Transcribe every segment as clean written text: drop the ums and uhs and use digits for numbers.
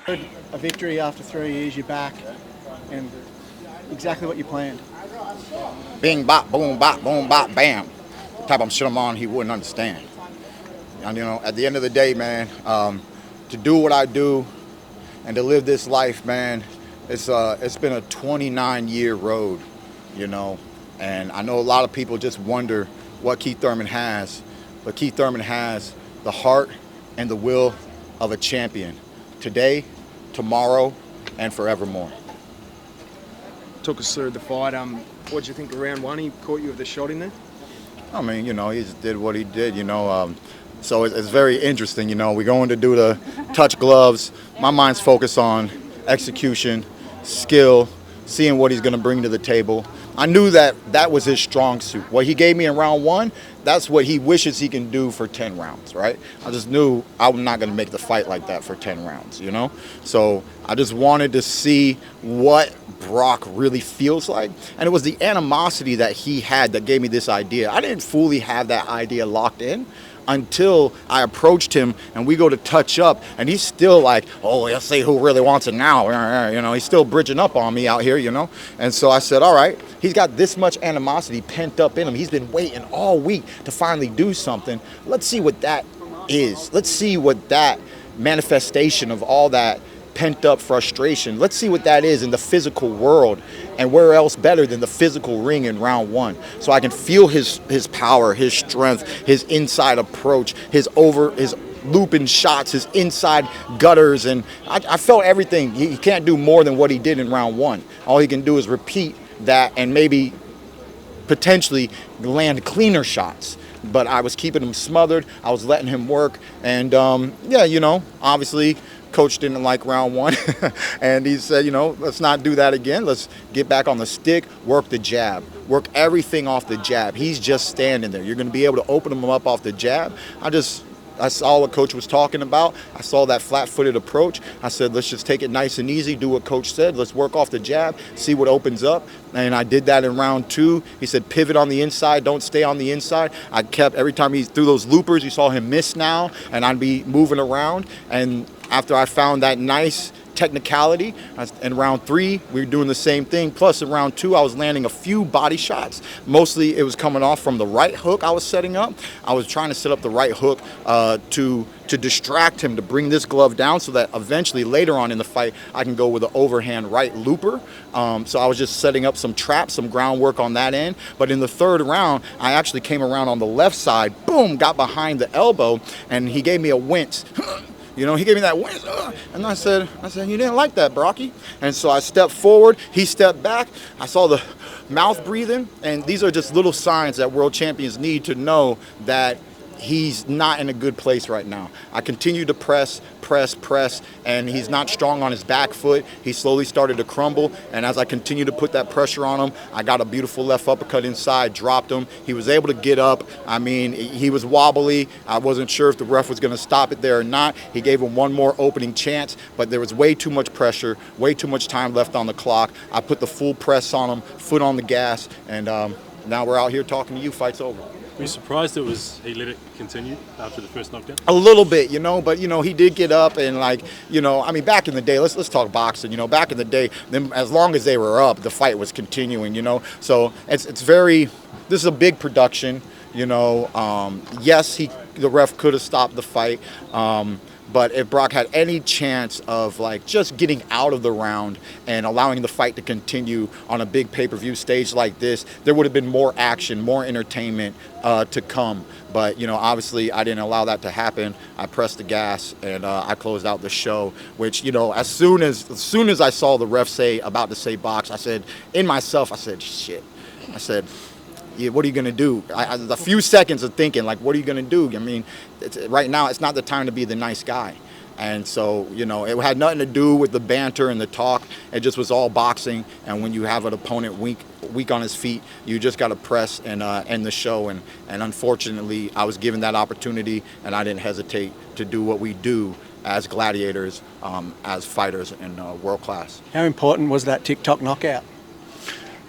A victory after 3 years, you're back, and exactly what you planned. Bing, boom, bop, bam. Type of shit I'm on, he wouldn't understand. And at the end of the day, man, to do what I do and to live this life, man, it's been a 29-year road, you know. And I know a lot of people just wonder what Keith Thurman has, but Keith Thurman has the heart and the will of a champion today, tomorrow, and forevermore. Took us through the fight. What do you think of round one? He caught you with a shot in there. I mean, he just did what he did, So it's very interesting, We going to do the touch gloves. My mind's focused on execution, skill, seeing what he's going to bring to the table. I knew that was his strong suit. What he gave me in round one, that's what he wishes he can do for 10 rounds, right? I just knew I'm not going to make the fight like that for 10 rounds, So I just wanted to see what Brock really feels like. And it was the animosity that he had that gave me this idea. I didn't fully have that idea locked in until I approached him and we go to touch up, and he's still like, oh, let's see who really wants it now. He's still bridging up on me out here, And so I said, all right, he's got this much animosity pent up in him. He's been waiting all week to finally do something. Let's see what that is. Let's see what that manifestation of all that pent up frustration, let's see what that is in the physical world, and where else better than the physical ring in round one. So I can feel his power, his strength, his inside approach, his looping shots, his inside gutters, and I felt everything. He can't do more than what he did in round one. All he can do is repeat that and maybe potentially land cleaner shots. But I was keeping him smothered. I was letting him work. And, obviously, coach didn't like round one. And he said, let's not do that again. Let's get back on the stick, work the jab, work everything off the jab. He's just standing there. You're going to be able to open him up off the jab. I saw what coach was talking about. I saw that flat-footed approach. I said, let's just take it nice and easy, do what coach said. Let's work off the jab, see what opens up. And I did that in round two. He said, pivot on the inside, don't stay on the inside. I kept, every time he threw those loopers, you saw him miss now, and I'd be moving around. And after I found that nice technicality, in round three, we were doing the same thing. Plus, in round two, I was landing a few body shots. Mostly, it was coming off from the right hook I was setting up. I was trying to set up the right hook to distract him, to bring this glove down so that eventually, later on in the fight, I can go with an overhand right looper. So I was just setting up some traps, some groundwork on that end. But in the third round, I actually came around on the left side, boom, got behind the elbow, and he gave me a wince. He gave me that wince, and I said, you didn't like that, Brocky. And so I stepped forward, he stepped back. I saw the mouth breathing, and these are just little signs that world champions need to know that he's not in a good place right now. I continued to press, and he's not strong on his back foot. He slowly started to crumble, and as I continued to put that pressure on him, I got a beautiful left uppercut inside, dropped him. He was able to get up. I mean, he was wobbly. I wasn't sure if the ref was going to stop it there or not. He gave him one more opening chance, but there was way too much pressure, way too much time left on the clock. I put the full press on him, foot on the gas, and now we're out here talking to you. Fight's over. Were you surprised he let it continue after the first knockdown? A little bit, but he did get up and back in the day, let's talk boxing, back in the day, then as long as they were up, the fight was continuing, So it's very, this is a big production, yes, the ref could have stopped the fight. But if Brock had any chance of just getting out of the round and allowing the fight to continue on a big pay-per-view stage like this, there would have been more action, more entertainment to come. But obviously I didn't allow that to happen. I pressed the gas and I closed out the show. Which as soon as I saw the ref about to say box, I said in myself, shit. I said, yeah, what are you going to do? A few seconds of thinking, what are you going to do? I mean, right now, it's not the time to be the nice guy. And so, it had nothing to do with the banter and the talk. It just was all boxing. And when you have an opponent weak on his feet, you just got to press and end the show. And unfortunately, I was given that opportunity, and I didn't hesitate to do what we do as gladiators, as fighters in world class. How important was that TikTok knockout?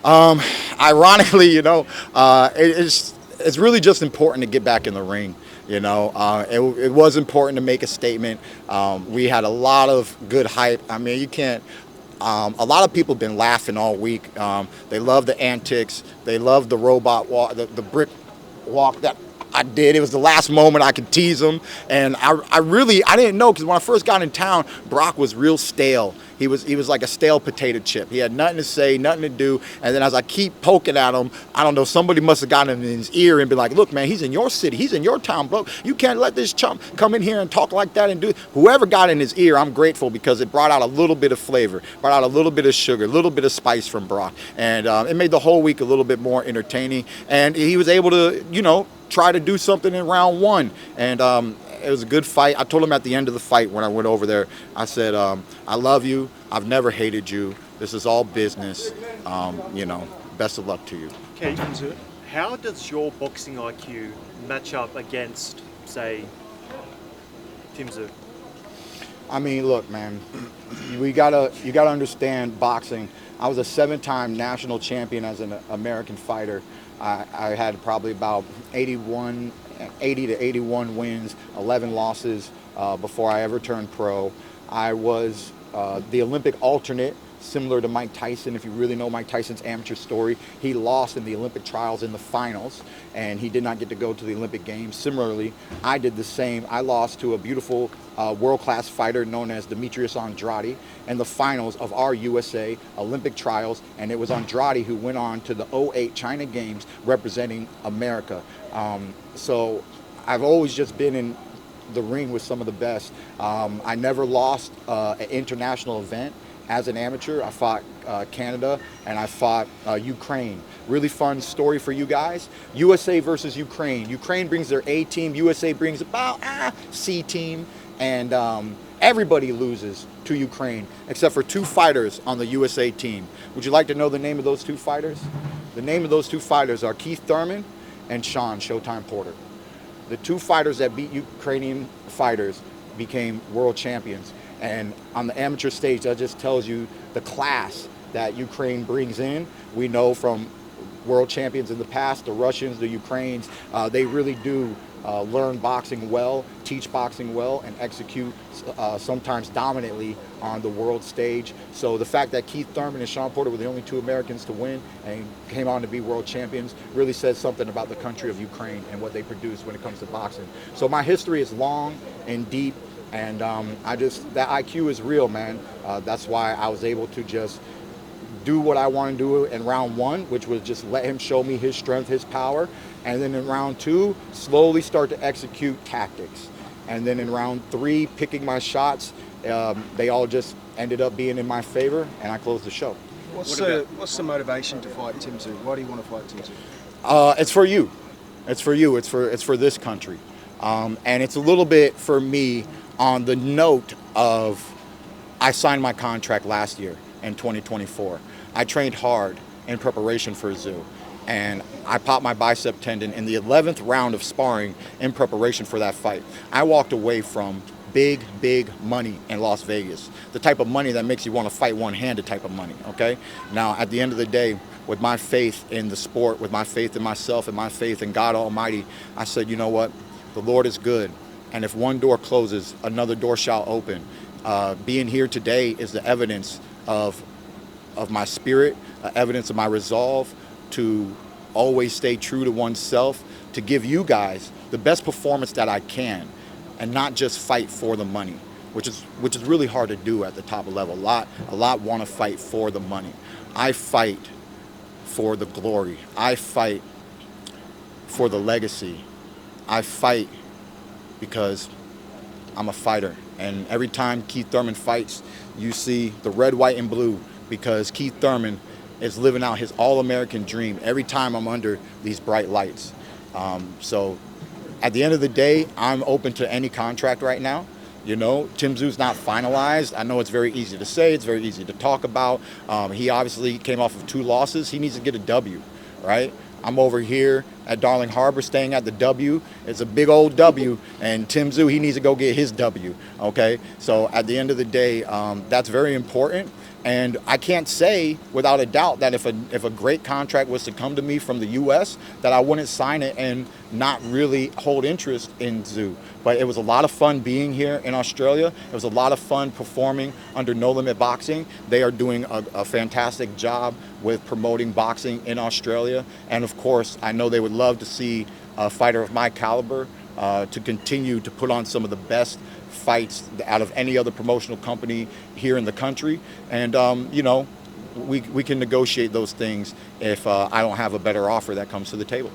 Ironically, it's really just important to get back in the ring. It was important to make a statement. We had a lot of good hype. I mean, you can't. A lot of people have been laughing all week. They love the antics. They love the robot walk, the brick walk that I did. It was the last moment I could tease them. And I didn't know, because when I first got in town, Brock was real stale. He was like a stale potato chip. He had nothing to say, nothing to do. And then as I keep poking at him, I don't know, somebody must have gotten in his ear and been like, look, man, he's in your city. He's in your town, bro. You can't let this chump come in here and talk like that and do it. Whoever got in his ear, I'm grateful, because it brought out a little bit of flavor, brought out a little bit of sugar, a little bit of spice from Brock. And it made the whole week a little bit more entertaining. And he was able to, try to do something in round one. And it was a good fight. I told him at the end of the fight when I went over there, I said, I love you. I've never hated you. This is all business. Best of luck to you. Keith, how does your boxing IQ match up against, say, Tim Tszyu? I mean, look, man, you gotta understand boxing. I was a 7-time national champion as an American fighter. I had probably about 80 to 81 wins, 11 losses before I ever turned pro. I was the Olympic alternate, similar to Mike Tyson. If you really know Mike Tyson's amateur story, he lost in the Olympic trials in the finals, and he did not get to go to the Olympic Games. Similarly, I did the same. I lost to a beautiful world-class fighter known as Demetrius Andrade in the finals of our USA Olympic trials, and it was Andrade who went on to the '08 China Games representing America. So I've always just been in the ring with some of the best. I never lost an international event. As an amateur, I fought Canada and I fought Ukraine. Really fun story for you guys. USA versus Ukraine. Ukraine brings their A team. USA brings about C team. And everybody loses to Ukraine except for 2 fighters on the USA team. Would you like to know the name of those 2 fighters? The name of those 2 fighters are Keith Thurman and Sean Showtime Porter. The 2 fighters that beat Ukrainian fighters became world champions. And on the amateur stage, that just tells you the class that Ukraine brings in. We know from world champions in the past, the Russians, the Ukrainians, they really do learn boxing well, teach boxing well, and execute sometimes dominantly on the world stage. So the fact that Keith Thurman and Sean Porter were the only 2 Americans to win and came on to be world champions really says something about the country of Ukraine and what they produce when it comes to boxing. So my history is long and deep. And that IQ is real, man. That's why I was able to just do what I want to do in round 1, which was just let him show me his strength, his power. And then in round 2, slowly start to execute tactics. And then in round 3, picking my shots, they all just ended up being in my favor, and I closed the show. What's the motivation to fight Tim Tszyu? Why do you want to fight Tim Tszyu? It's for you. It's for you. It's for this country. And it's a little bit for me on the note of I signed my contract last year in 2024. I trained hard in preparation for Tszyu, and I popped my bicep tendon in the 11th round of sparring in preparation for that fight. I walked away from big money in Las Vegas, the type of money that makes you want to fight one-handed type of money, okay? Now, at the end of the day, with my faith in the sport, with my faith in myself and my faith in God Almighty, I said, you know what? The Lord is good. And if one door closes, another door shall open. Being here today is the evidence of my spirit, evidence of my resolve to always stay true to oneself, to give you guys the best performance that I can, and not just fight for the money, which is really hard to do at the top level. A lot want to fight for the money. I fight for the glory. I fight for the legacy. I fight because I'm a fighter. And every time Keith Thurman fights, you see the red, white, and blue, because Keith Thurman is living out his all-American dream every time I'm under these bright lights. So at the end of the day, I'm open to any contract right now. Tim Tszyu's not finalized. I know it's very easy to say, it's very easy to talk about. He obviously came off of 2 losses. He needs to get a W, right? I'm over here at Darling Harbor staying at the W. It's a big old W, and Tim Tszyu, he needs to go get his W, okay? So at the end of the day, that's very important, And I can't say without a doubt that if a great contract was to come to me from the U.S., that I wouldn't sign it and not really hold interest in Zoo. But it was a lot of fun being here in Australia. It was a lot of fun performing under No Limit Boxing. They are doing a fantastic job with promoting boxing in Australia. And of course, I know they would love to see a fighter of my caliber to continue to put on some of the best fights out of any other promotional company here in the country. And, you know, we can negotiate those things if I don't have a better offer that comes to the table.